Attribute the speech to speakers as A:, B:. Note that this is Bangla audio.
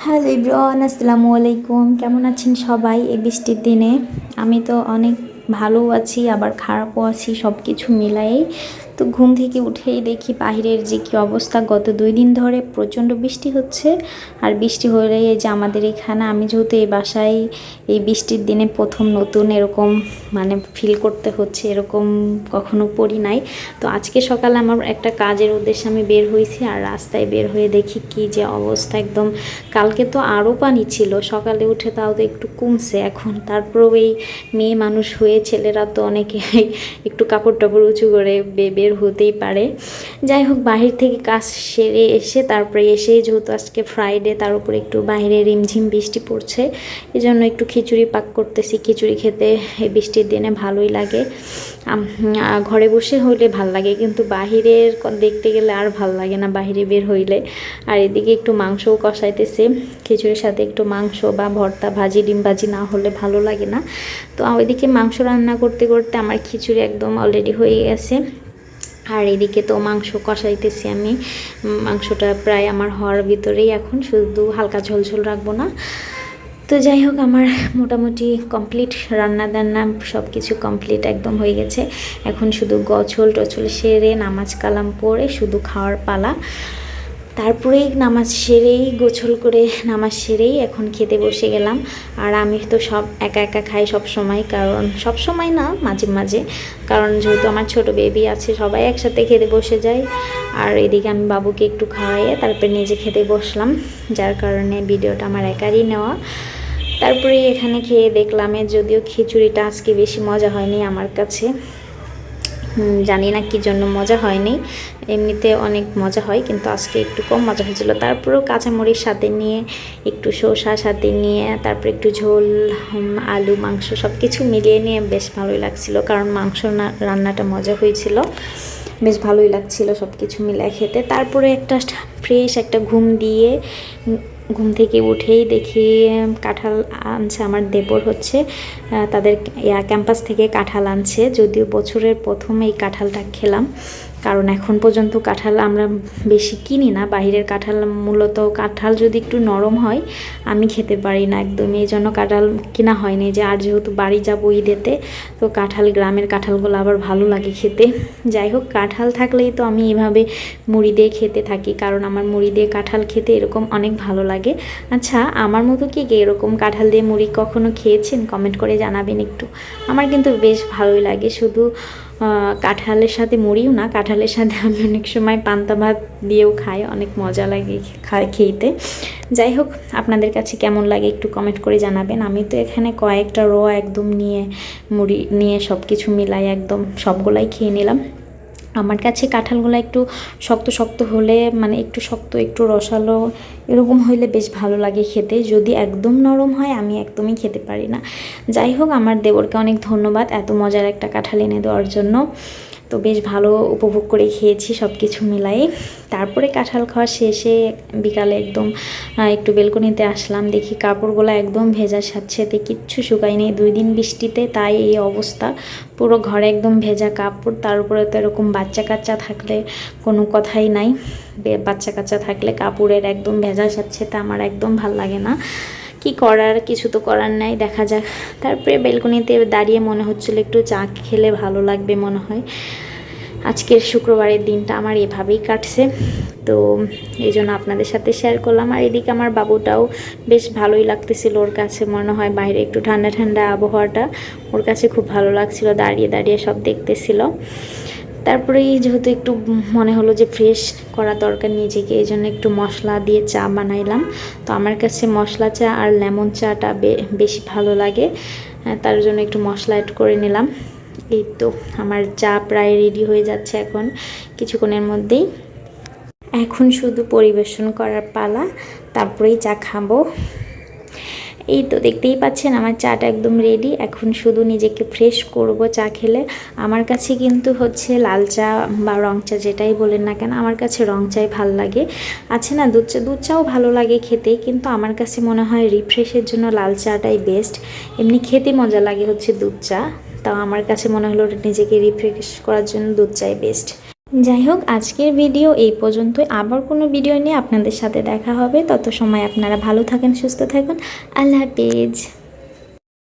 A: হ্যালো এভরিওয়ান, আসসালামু আলাইকুম। কেমন আছেন সবাই এই বৃষ্টির দিনে? আমি তো অনেক ভালো আছি, আবার খারাপও আছি, সব কিছু মিলাই। তো ঘুম থেকে উঠেই দেখি বাহিরের যে কী অবস্থা। গত 2 দিন ধরে প্রচণ্ড বৃষ্টি হচ্ছে। আর বৃষ্টি হলে এই যে আমাদের এখানে, আমি যেহেতু এই বাসায় এই বৃষ্টির দিনে প্রথম নতুন এরকম ফিল করতে হচ্ছে, এরকম কখনো পড়ি নাই। তো আজকে সকালে আমার একটা কাজের উদ্দেশ্যে আমি বের হয়েছি, আর রাস্তায় বের হয়ে দেখি কি যে অবস্থা একদম। কালকে তো আরও পানি ছিল, সকালে উঠে তাও তো একটু কমছে এখন। তারপরেও এই মেয়ে মানুষ হয়ে ছেলেরা তো অনেকে একটু কাপড় টাপড় উঁচু করে বের হতেই পারে। যাই হোক, বাহির থেকে কাজ সেরে এসে তারপরে যেহেতু আজকে ফ্রাইডে, তার উপরে একটু বাইরে রিমঝিম বৃষ্টি পড়ছে, এই জন্য একটু খিচুড়ি পাক করতেছি। খিচুড়ি খেতে এই বৃষ্টির দিনে ভালোই লাগে। ঘরে বসে হইলে ভাল লাগে, কিন্তু বাহিরের দেখতে গেলে আর ভাল লাগে না বাহিরে বের হইলে। আর এদিকে একটু মাংসও কষাইতেছে, খিচুড়ির সাথে একটু মাংস বা ভর্তা, ভাজি, ডিম ভাজি না হলে ভালো লাগে না। তো ওইদিকে মাংস রান্না করতে করতে আমার খিচুড়ি একদম অলরেডি হয়ে গেছে। আর এদিকে তো মাংস কষাইতেছি আমি। মাংসটা প্রায় আমার হওয়ার ভিতরেই, এখন শুধু হালকা ঝোল রাখবো না। তো যাই হোক, আমার মোটামুটি কমপ্লিট রান্না বান্না সব কিছু কমপ্লিট একদম হয়ে গেছে। এখন শুধু গোছল টোছল সেরে নামাজ কালাম পড়ে শুধু খাওয়ার পালা। তারপরেই নামাজ সেরেই গোছল করে নামাজ সেরেই এখন খেতে বসে গেলাম। আর আমি তো সব একা একা খাই সব সময়, কারণ সব সময় না, মাঝে মাঝে, কারণ যেহেতু আমার ছোট বেবি আছে, সবাই একসাথে খেতে বসে যায়। আর এদিকে আমি বাবুকে একটু খাওয়াইয়ে তারপরে নিজে খেতে বসলাম, যার কারণে ভিডিওটা আমার একারই নেওয়া। তারপরে এখানে খেয়ে দেখলাম, যদিও খিচুড়িটা আজকে বেশি মজা হয়নি আমার কাছে, জানি না কী জন্য মজা হয়নি। এমনিতে অনেক মজা হয়, কিন্তু আজকে একটু কম মজা হয়েছিল। তারপরেও কাঁচামরিচ সাথে নিয়ে, একটু শসা সাথে নিয়ে, তারপরে একটু ঝোল, আলু, মাংস সব কিছু মিলিয়ে নিয়ে বেশ ভালোই লাগছিল, কারণ মাংস রান্নাটা মজা হয়েছিল, বেশ ভালোই লাগছিল সব কিছু মিলিয়ে খেতে। তারপরে একটা ফ্রেশ একটা ঘুম দিয়ে, ঘুম থেকে উঠেই দেখি কাঁঠাল আনছে আমার দেবর, হচ্ছে তাদের ক্যাম্পাস থেকে কাঁঠাল আনছে। যদিও বছরের প্রথম এই কাঁঠালটা খেলাম, কারণ এখন পর্যন্ত কাঁঠাল আমরা বেশি কিনি না। বাইরের কাঁঠাল, মূলত কাঁঠাল যদি একটু নরম হয় আমি খেতে পারি না একদমই, এই জন্য কাঁঠাল কেনা হয়নি। যে আর যেহেতু বাড়ি যাবো ঈদেতে, তো কাঁঠাল, গ্রামের কাঁঠালগুলো আবার ভালো লাগে খেতে। যাই হোক, কাঁঠাল থাকলেই তো আমি এভাবে মুড়ি দিয়ে খেতে থাকি, কারণ আমার মুড়ি দিয়ে কাঁঠাল খেতে এরকম অনেক ভালো লাগে। আচ্ছা, আমার মতো কি এরকম কাঁঠাল দিয়ে মুড়ি কখনো খেয়েছেন? কমেন্ট করে জানাবেন একটু। আমার কিন্তু বেশ ভালোই লাগে। শুধু কাঁঠালের সাথে মুড়িও না, কাঁঠালের সাথে আমি অনেক সময় পান্তা ভাত দিয়েও খাই, অনেক মজা লাগে খেতে। যাই হোক, আপনাদের কাছে কেমন লাগে একটু কমেন্ট করে জানাবেন। আমি তো এখানে কয়েকটা একদম নিয়ে, মুড়ি নিয়ে সব কিছু মিলাই একদম সবগুলাই খেয়ে নিলাম। আমার কাছে কাঁঠালগুলো একটু শক্ত শক্ত হলে, একটু শক্ত একটু রসালো এরকম হইলে বেশ ভালো লাগে খেতে। যদি একদম নরম হয় আমি একদমই খেতে পারি না। যাই হোক, আমার দেবরকে অনেক ধন্যবাদ এত মজার একটা কাঁঠাল এনে দেওয়ার জন্য। তো বেশ ভালো উপভোগ করে খেয়েছি সব কিছু মিলাই। তারপরে কাঁঠাল খাওয়া শেষে বিকালে একদম একটু বেলকনিতে আসলাম, দেখি কাপড়গুলো একদম ভেজা, স্যাঁতসেঁতে, কিচ্ছু শুকায়নি নেই 2 দিন বৃষ্টিতে, তাই এই অবস্থা। পুরো ঘরে একদম ভেজা কাপড়। তার উপরে তো এরকম বাচ্চা কাচ্চা থাকলে কোনো কথাই নাই। বাচ্চা কাচ্চা থাকলে কাপড়ের একদম ভেজা স্যাঁতসেঁতে আমার একদম ভাল লাগে না। কি করার, কিছু তো করার নাই, দেখা যাক। তারপরে বেলকনিতে দাঁড়িয়ে মনে হচ্ছিল একটু চা খেলে ভালো লাগবে মনে হয়। আজকের শুক্রবারের দিনটা আমার এভাবেই কাটছে, তো এই জন্য আপনাদের সাথে শেয়ার করলাম। আর এদিকে আমার বাবুটাও বেশ ভালোই লাগতেছিল, ওর কাছে মনে হয় বাইরে একটু ঠান্ডা ঠান্ডা আবহাওয়াটা ওর কাছে খুব ভালো লাগছিল, দাঁড়িয়ে দাঁড়িয়ে সব দেখতেছিল। তারপরে যেহেতু একটু মনে হলো যে ফ্রেশ করা দরকার নিজেকে, এই জন্য একটু মশলা দিয়ে চা বানাইলাম। তো আমার কাছে মশলা চা আর লেমন চাটা বেশি ভালো লাগে, তার জন্য একটু মশলা অ্যাড করে নিলাম। এই তো আমার চা প্রায় রেডি হয়ে যাচ্ছে এখন কিছুক্ষণের মধ্যেই। এখন শুধু পরিবেশন করার পালা, তারপরেই চা খাবো। এই তো দেখতেই পাচ্ছেন আমার চাটা একদম রেডি। এখন শুধু নিজেকে ফ্রেশ করব চা খেলে। আমার কাছে কিন্তু হচ্ছে লাল চা বা রং চা যেটাই বলেন না কেন, আমার কাছে রং চাই ভাল লাগে। আছে না দুধ চাও ভালো লাগে খেতে, কিন্তু আমার কাছে মনে হয় রিফ্রেশের জন্য লাল চাটাই বেস্ট। এমনি খেতে মজা লাগে হচ্ছে দুধ চা, তাও আমার কাছে মনে হলো নিজেকে রিফ্রেশ করার জন্য দুধ চাই বেস্ট। যাই হোক, আজকের ভিডিও এই পর্যন্তই। আবার কোনো ভিডিও নিয়ে আপনাদের সাথে দেখা হবে। তত সময় আপনারা ভালো থাকেন, সুস্থ থাকুন। আল্লাহ হাফেজ।